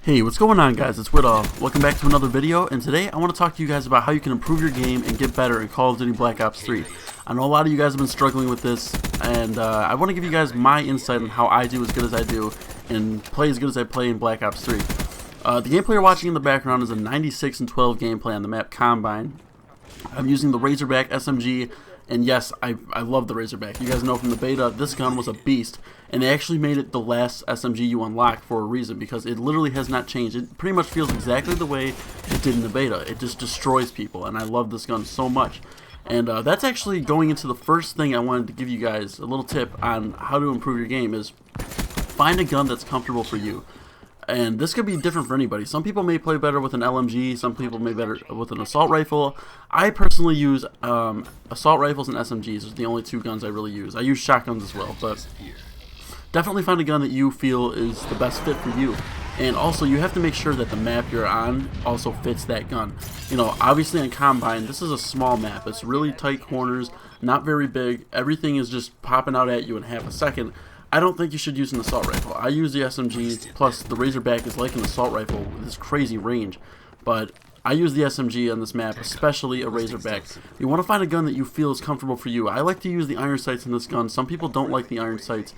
Hey, what's going on, guys? It's Whittle. Welcome back to another video, and today I want to talk to you guys about how you can improve your game and get better in Call of Duty Black Ops 3. I know a lot of you guys have been struggling with this, and I want to give you guys my insight on how I do as good as I do and play as good as I play in Black Ops 3. The gameplay you're watching in the background is a 96 and 12 gameplay on the map Combine. I'm using the Razorback SMG, and yes, I love the Razorback. You guys know from the beta, this gun was a beast, and they actually made it the last SMG you unlock for a reason, because it literally has not changed. It pretty much feels exactly the way it did in the beta. It just destroys people, and I love this gun so much. And that's actually going into the first thing I wanted to give you guys a little tip on how to improve your game is find a gun that's comfortable for you. And this could be different for anybody. Some people may play better with an LMG, some people may better with an assault rifle. I personally use assault rifles and SMGs. Those are the only two guns I really use. I use shotguns as well, but definitely find a gun that you feel is the best fit for you. And also, you have to make sure that the map you're on also fits that gun. You know, obviously on Combine, this is a small map. It's really tight corners, not very big. Everything is just popping out at you in half a second. I don't think you should use an assault rifle. I use the SMG, plus the Razorback is like an assault rifle with this crazy range. But I use the SMG on this map, especially a Razorback. You want to find a gun that you feel is comfortable for you. I like to use the iron sights in this gun. Some people don't like the iron sights.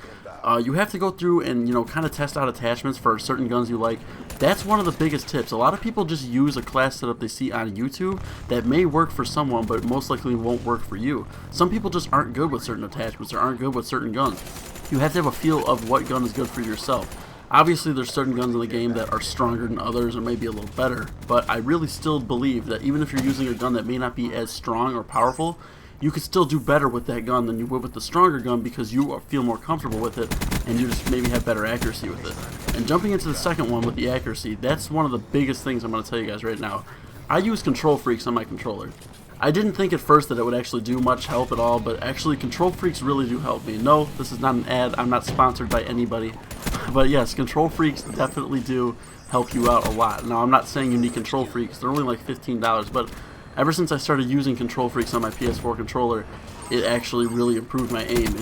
You have to go through and, you know, kind of test out attachments for certain guns you like. That's one of the biggest tips. A lot of people just use a class setup they see on YouTube that may work for someone, but most likely won't work for you. Some people just aren't good with certain attachments or aren't good with certain guns. You have to have a feel of what gun is good for yourself. Obviously, there's certain guns in the game that are stronger than others or maybe a little better, but I really still believe that even if you're using a gun that may not be as strong or powerful, you could still do better with that gun than you would with the stronger gun because you feel more comfortable with it and you just maybe have better accuracy with it. And jumping into the second one with the accuracy, that's one of the biggest things I'm going to tell you guys right now. I use Killstreaks on my controller. I didn't think at first that it would actually do much help at all, but actually Killstreaks really do help me. No, this is not an ad. I'm not sponsored by anybody. But yes, Killstreaks definitely do help you out a lot. Now, I'm not saying you need Killstreaks. They're only like $15, but ever since I started using Killstreaks on my PS4 controller, it actually really improved my aim.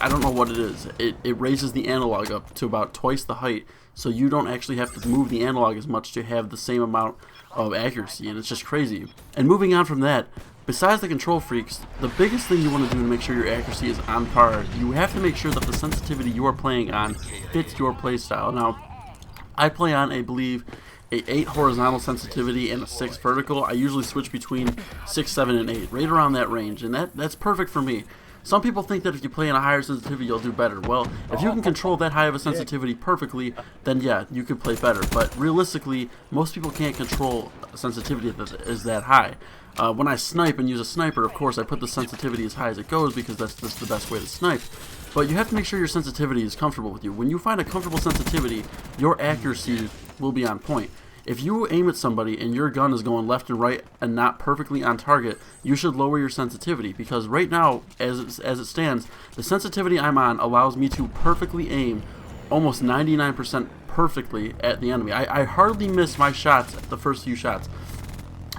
I don't know what it is. It raises the analog up to about twice the height, so you don't actually have to move the analog as much to have the same amount of accuracy, and it's just crazy. And moving on from that, besides the Killstreaks, the biggest thing you want to do to make sure your accuracy is on par, you have to make sure that the sensitivity you are playing on fits your playstyle. Now, I play on, I believe, a 8 horizontal sensitivity and a 6 vertical. I usually switch between 6, 7, and 8, right around that range, and that's perfect for me. Some people think that if you play in a higher sensitivity, you'll do better. Well, if you can control that high of a sensitivity perfectly, then yeah, you could play better. But realistically, most people can't control a sensitivity that is that high. When I snipe and use a sniper, of course, I put the sensitivity as high as it goes because that's just the best way to snipe. But you have to make sure your sensitivity is comfortable with you. When you find a comfortable sensitivity, your accuracy will be on point. If you aim at somebody and your gun is going left and right and not perfectly on target, you should lower your sensitivity, because right now, as it stands, the sensitivity I'm on allows me to perfectly aim almost 99% perfectly at the enemy. I hardly miss my shots, the first few shots.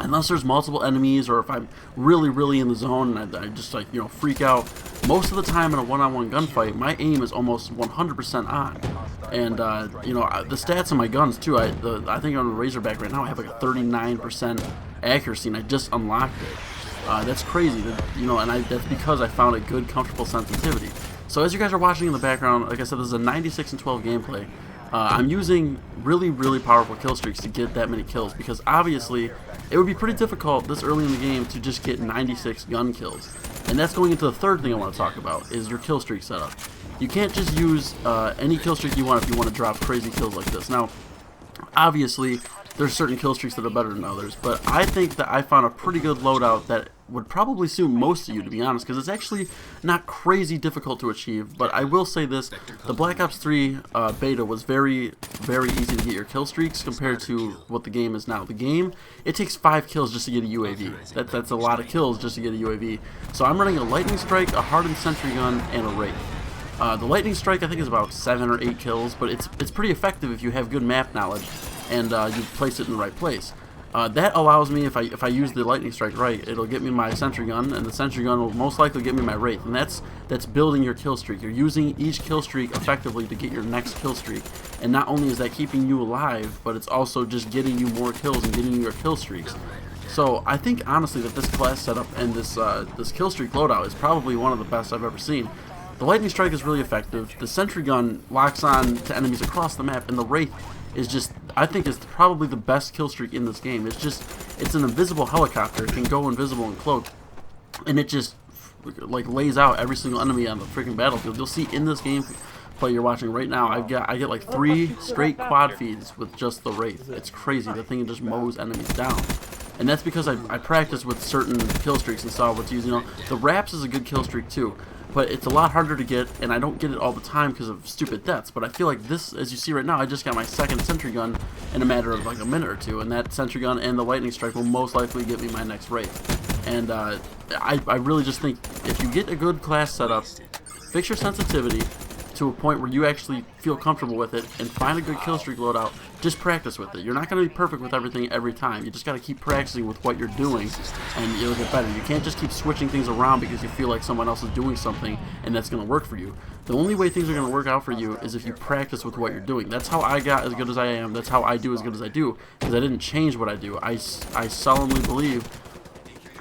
Unless there's multiple enemies, or if I'm really in the zone and I just, like, you know, freak out. Most of the time in a one-on-one gunfight, my aim is almost 100% on. And you know, the stats on my guns too. I think on the Razorback right now I have like a 39% accuracy, and I just unlocked it. That's crazy. You know, and that's because I found a good, comfortable sensitivity. So as you guys are watching in the background, like I said, this is a 96 and 12 gameplay. I'm using really powerful kill streaks to get that many kills, because obviously it would be pretty difficult this early in the game to just get 96 gun kills. And that's going into the third thing I want to talk about, is your kill streak setup. You can't just use any kill streak you want if you want to drop crazy kills like this. Now, obviously, there's certain kill streaks that are better than others, but I think that I found a pretty good loadout that would probably suit most of you, to be honest, because it's actually not crazy difficult to achieve. But I will say this, the Black Ops 3 beta was very easy to get your kill streaks compared to what the game is now. The game, it takes 5 kills just to get a UAV. That's a lot of kills just to get a UAV. So I'm running a Lightning Strike, a Hardened Sentry Gun, and a Wraith. The Lightning Strike, I think, is about 7 or 8 kills, but it's pretty effective if you have good map knowledge and you place it in the right place. That allows me, if I use the lightning strike right, it'll get me my sentry gun, and the sentry gun will most likely get me my wraith, and that's building your kill streak. You're using each kill streak effectively to get your next kill streak, and not only is that keeping you alive, but it's also just getting you more kills and getting you your kill streaks. So I think honestly that this class setup and this kill streak loadout is probably one of the best I've ever seen. The lightning strike is really effective. The sentry gun locks on to enemies across the map, and the wraith is just, I think, is probably the best kill streak in this game. It's an invisible helicopter. It can go invisible and cloak, and it just like lays out every single enemy on the freaking battlefield. You'll see in this gameplay you're watching right now, I get like 3 straight quad feeds with just the wraith. It's crazy. The thing just mows enemies down. And that's because I practiced with certain kill streaks and saw what to use. You know, the wraps is a good kill streak too, but it's a lot harder to get, and I don't get it all the time because of stupid deaths. But I feel like this, as you see right now, I just got my second sentry gun in a matter of like a minute or two, and that sentry gun and the lightning strike will most likely get me my next wraith. And I really just think if you get a good class setup, fix your sensitivity to a point where you actually feel comfortable with it, and find a good kill streak loadout, just practice with it. You're not going to be perfect with everything every time. You just got to keep practicing with what you're doing, and it'll get better. You can't just keep switching things around because you feel like someone else is doing something and that's going to work for you. The only way things are going to work out for you is if you practice with what you're doing. That's how I got as good as I am. That's how I do as good as I do, because I didn't change what I do. I solemnly believe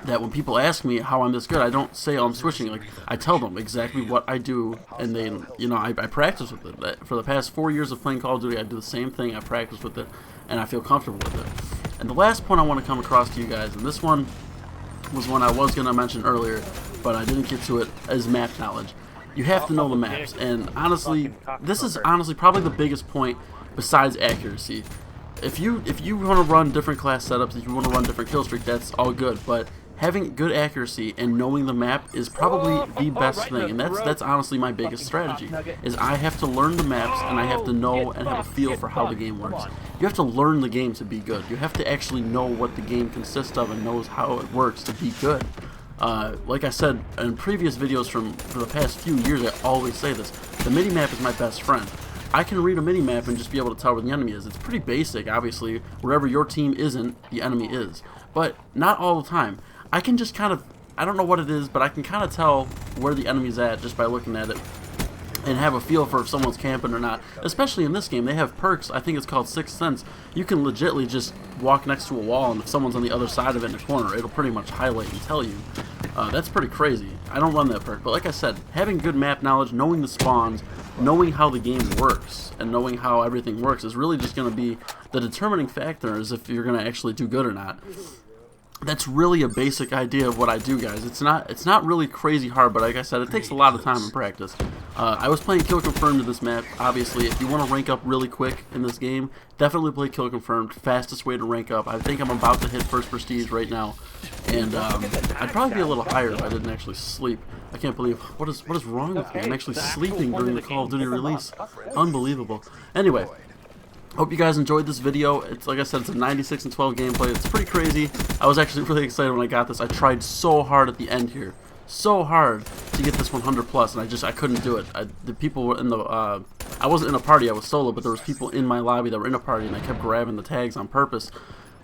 that when people ask me how I'm this good, I don't say, oh, I'm switching. Like, I tell them exactly what I do, and then, you know, I practice with it. For the past 4 years of playing Call of Duty, I do the same thing. I practice with it, and I feel comfortable with it. And the last point I want to come across to you guys, and this one was one I was going to mention earlier, but I didn't get to it, is map knowledge. You have to know the maps, and honestly, this is honestly probably the biggest point besides accuracy. If you want to run different class setups, if you want to run different kill streak, that's all good, but having good accuracy and knowing the map is probably the best thing, and that's honestly my biggest strategy, is I have to learn the maps, and I have to know and have a feel for how the game works. You have to learn the game to be good. You have to actually know what the game consists of and knows how it works to be good. Like I said in previous videos for the past few years, I always say this, the mini-map is my best friend. I can read a mini-map and just be able to tell where the enemy is. It's pretty basic, obviously. Wherever your team isn't, the enemy is. But not all the time. I can just kind of, I don't know what it is, but I can kind of tell where the enemy's at just by looking at it and have a feel for if someone's camping or not. Especially in this game, they have perks. I think it's called Sixth Sense. You can legitly just walk next to a wall, and if someone's on the other side of it in the corner, it'll pretty much highlight and tell you. That's pretty crazy. I don't run that perk, but like I said, having good map knowledge, knowing the spawns, knowing how the game works, and knowing how everything works is really just going to be the determining factor as if you're going to actually do good or not. That's really a basic idea of what I do, guys. It's not really crazy hard, but like I said, it takes a lot of time and practice. I was playing Kill Confirmed in this map. Obviously, if you want to rank up really quick in this game, definitely play Kill Confirmed. Fastest way to rank up. I think I'm about to hit first prestige right now, and I'd probably be a little higher if I didn't actually sleep. I can't believe what is wrong with me. I'm actually sleeping during the Call of Duty release. Unbelievable. Anyway. Hope you guys enjoyed this video. It's like I said, it's a 96 and 12 gameplay. It's pretty crazy. I was actually really excited when I got this. I tried so hard at the end here, so hard to get this 100 plus, and I couldn't do it. The people were in the I wasn't in a party. I was solo, but there was people in my lobby that were in a party, and I kept grabbing the tags on purpose.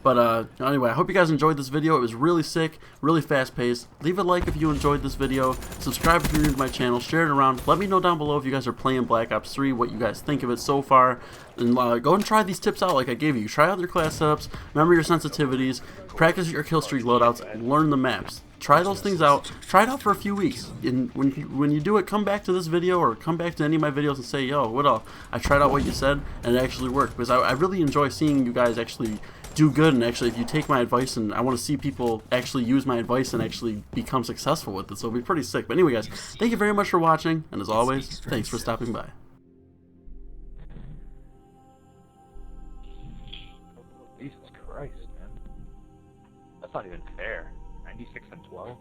But anyway, I hope you guys enjoyed this video. It was really sick, really fast-paced. Leave a like if you enjoyed this video. Subscribe if you're new to my channel. Share it around. Let me know down below if you guys are playing Black Ops 3, what you guys think of it so far. And go and try these tips out like I gave you. Try out your class setups. Remember your sensitivities. Practice your kill streak loadouts. And learn the maps. Try those things out. Try it out for a few weeks. And when you do it, come back to this video or come back to any of my videos and say, yo, what up? I tried out what you said and it actually worked. Because I really enjoy seeing you guys actually do good, and actually if you take my advice, and I want to see people actually use my advice and actually become successful with it, so it'll be pretty sick. But anyway guys, thank you very much for watching, and as always, thanks for stopping by. Jesus Christ, man. That's not even fair. 96 and 12?